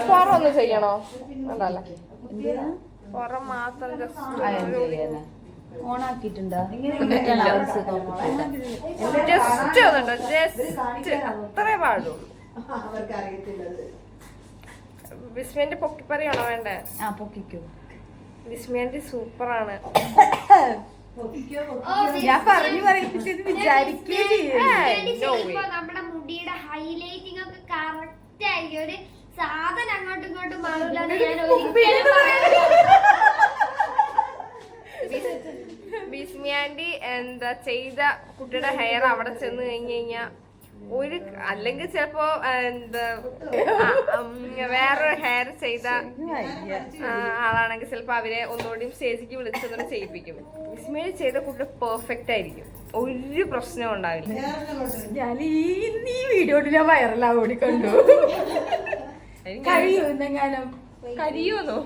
പുറമൊന്നും ചെയ്യണോ? അതല്ല പുറം മാത്രം ജസ്റ്റ് ഓണാക്കിട്ടുണ്ടോ? ജസ്റ്റ് ഒന്നുണ്ടോ? ജസ്റ്റ് അത്രേ പാടുള്ളൂ. വിസ്മയന്റെ പൊക്കിപ്പറിയാണോ വേണ്ടേ? ആ പൊക്കിക്കോ. വിസ്മയന്റെ സൂപ്പറാണ്. ഞാൻ പറഞ്ഞു പറയിപ്പിച്ചത് വിചാരിക്കേ നമ്മുടെ മുടിയുടെ ഹൈലൈറ്റിംഗ് ഒക്കെ കറക്റ്റ് ആയിരിക്കും. ഒരു സാധനം അങ്ങോട്ടും ഇങ്ങോട്ടും മാറില്ലാതെ ഞാൻ വിസ്മയാൻഡി എന്താ ചെയ്ത കുട്ടിയുടെ ഹെയർ അവിടെ ചെന്ന് കഴിഞ്ഞ് കഴിഞ്ഞാ ഒരു അല്ലെങ്കിൽ ചിലപ്പോ എന്താ വേറൊരു ഹെയർ ചെയ്ത ആളാണെങ്കിൽ ചിലപ്പോ അവരെ ഒന്നുകൂടി സ്റ്റേജിക്ക് വിളിച്ചൊന്നും ചെയ്യിപ്പിക്കും. വിസ്മയ ചെയ്ത കുട്ടി പെർഫെക്റ്റ് ആയിരിക്കും, ഒരു പ്രശ്നവും ഉണ്ടാവില്ല. ഞാൻ ഈ വീഡിയോയിൽ ഞാൻ വൈറലാവോടി കണ്ടു. കഴിയുന്നെങ്ങാനും കരിയോന്നോ?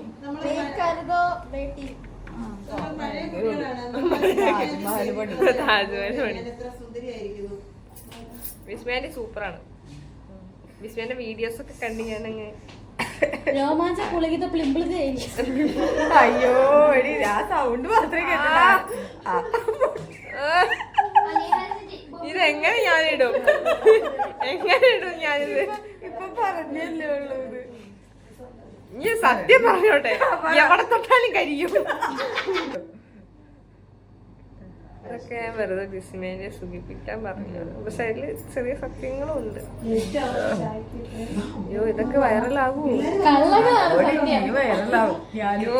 വിസ്മയാൻഡി സൂപ്പറാണ്. വിസ്മയന്റെ വീഡിയോസ് ഒക്കെ കണ്ടു ഞാനങ്ങ് രോമാഞ്ച പുളകിത പ്ലിമ്പിൾ അയ്യോ എടി ആ സൗണ്ട് മാത്രമേ കേട്ടാ. ഇതെങ്ങനെ ഞാനിടും? എങ്ങനെ ഇടും ഞാനിത്? ഇപ്പൊ പറഞ്ഞല്ലേ ഉള്ളത്. നീ സത്യം പറഞ്ഞോട്ടെ, എവിടെ തൊട്ടാലും കരിയും. അതൊക്കെ ഞാൻ വെറുതെ വിസ്മയെ സുഖിപ്പിക്കാൻ പറഞ്ഞത്. പക്ഷെ അതില് ചെറിയ സത്യങ്ങളും ഉണ്ട്. അയ്യോ ഇതൊക്കെ വൈറലാകൂ. അയ്യോ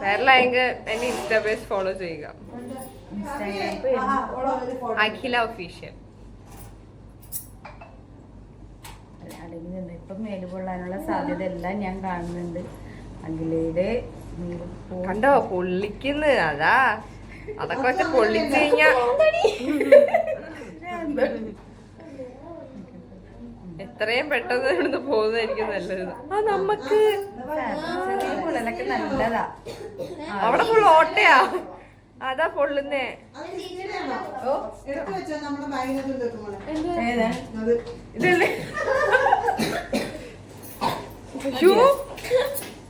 വൈറലായെങ്കിൽ എന്റെ ഇൻസ്റ്റാ പേജ് ഫോളോ ചെയ്യുക, അഖില ഒഫീഷ്യൽ. ഇപ്പൊ മേല് പൊള്ളാനുള്ള സാധ്യത എല്ലാം ഞാൻ കാണുന്നുണ്ട്. അഖിലയുടെ കണ്ടോ പൊള്ളിക്കുന്നു? അതാ അതൊക്കെ വെച്ച പൊള്ളിച്ചു കഴിഞ്ഞാ എത്രയും പെട്ടെന്ന് ഇവിടുന്ന് പോകുന്നതായിരിക്കും നല്ലത്. ആ നമ്മക്ക് പൊള്ളലൊക്കെ നല്ലതാ. അവിടെ ഫുൾ ഓട്ടയാ, അതാ പൊള്ളുന്നേ. ഇതല്ലേ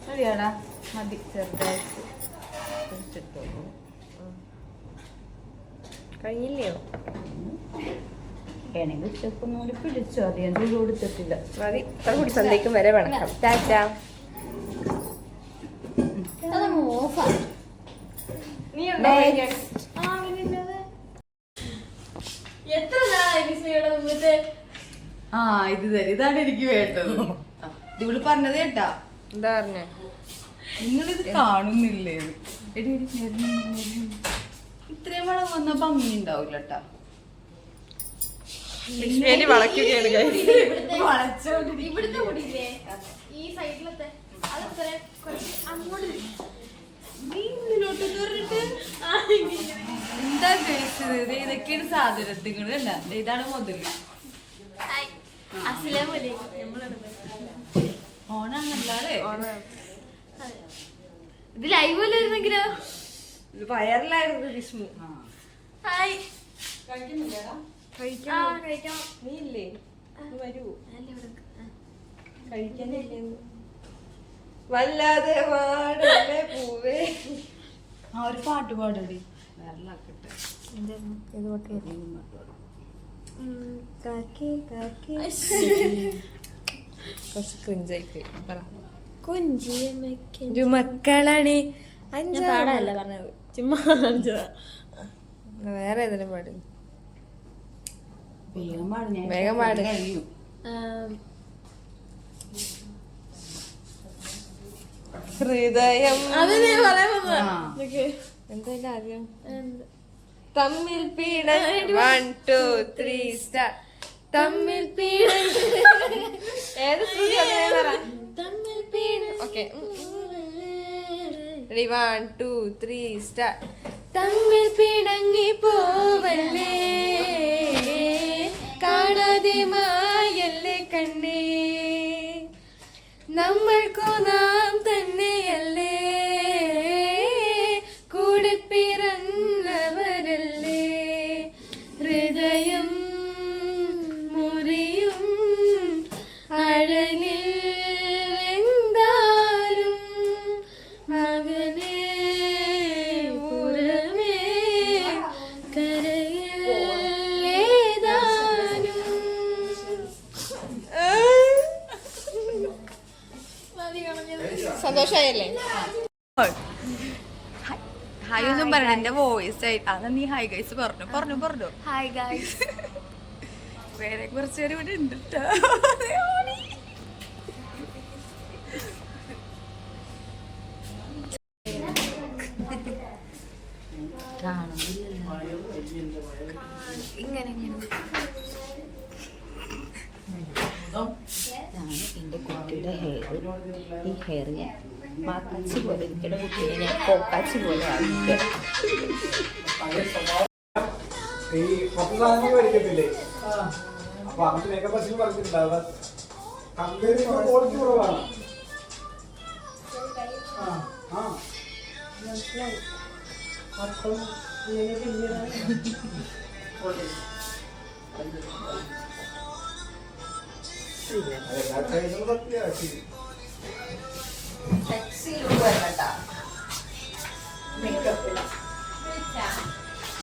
മതിയാടാ, മതി ചെറുതായിട്ട് കഴിഞ്ഞില്ലയോ? വേണമെങ്കിൽ ഉച്ചക്കൊന്നുകൂടി പിടിച്ചോ, അധികം ചൂട് കൊടുത്തിട്ടില്ല. മതി. കൂടി സന്ധ്യക്കും വരെ വണക്കം. ടാറ്റാ. ആ ഇത് തരും, ഇതാണ് എനിക്ക് വേണ്ടത്. ഇവള് പറഞ്ഞത് കേട്ടാ. എന്താ പറഞ്ഞേ? നിങ്ങളിത് കാണുന്നില്ലേ? ഇത്രയും വളം വന്ന ഭംഗി ഉണ്ടാവില്ല കേട്ടാ. വളയ്ക്കുകയാണ് ഇവിടുത്തെ മുടിയില്ലേ ഈ സൈഡിലത്തെ അതത്ര അങ്ങോട്ട് എന്താ കഴിച്ചത്? ഇതൊക്കെയാണ് സാധനത്തിങ്ങൾ. ഇതാണ് മുതല്. ഓണാണല്ലേ? ഇത് ലൈവ് പോലെ ഇരുന്നെങ്കിലോ? വയറിലായിരുന്നു വിഷ്ണു. ഹായ് കഴിക്കാം. നീ ഇല്ലേ? വരൂ. കഴിക്കാനില്ലേ? വല്ലാതെ പാടല്ലേ പൂവേ. ആ ഒരു പാട്ട് പാടടി. വയറിലാക്കട്ടെ. മക്കളാണ് പാടല്ല പറഞ്ഞത്, ചുമ്മാ വേറെ ഏതെങ്കിലും പാട്. വേഗം പാട് കഴിയും. ഹൃദയം എന്തായാലും ആദ്യം തമ്മിൽ പീഡ 1 2 3 സ്റ്റാർട്ട്. തമ്മിൽ പീഡ ഏത് തമ്മിൽ പീഡ. Okay 1 2 3 start. തമ്മിൽ പിണങ്ങി പോവല്ലേ, കാണാതെ മായല്ലേ കണ്ണേ, നമ്മൾക്കു നാം തന്നെയല്ലേ, കൂടെ പിറന്നവരല്ലേ, ഹൃദയം സന്തോഷായല്ലേ? ഹായ് ഒന്നും പറയണ എന്റെ വോയിസ് ആയിട്ട് അതാ നീ ഹായ് ഗൈസ് പറഞ്ഞു ഹായ് ഗൈസ്. വേറെ കുറച്ച് പേര് ഇവിടെ ഉണ്ട് ട്ടോ. ഇങ്ങനെ എന്റെ കുട്ടിയുടെ ഹെയർ ഈ ഹെയർ ഞാൻ മാക്കാച്ചി പോലെ എനിക്കിടെ കുട്ടീനെ ഞാൻ കോക്കാച്ചി പോലെ ആക്കിയിട്ട് ഈ പത്ത് സാധനം മേടിക്കത്തില്ലേ അപ്പൊ അങ്ങനത്തെ മേക്കപ്പ് അച്ഛനും പറഞ്ഞിട്ടുണ്ടാവുക കമ്പയർ ചെയ്യുമ്പോൾ ക്വാളിറ്റി കുറവാണ്. മനസ്സിലായി. അപ്പം സെക്സി ലുക്ക് വരണ്ട.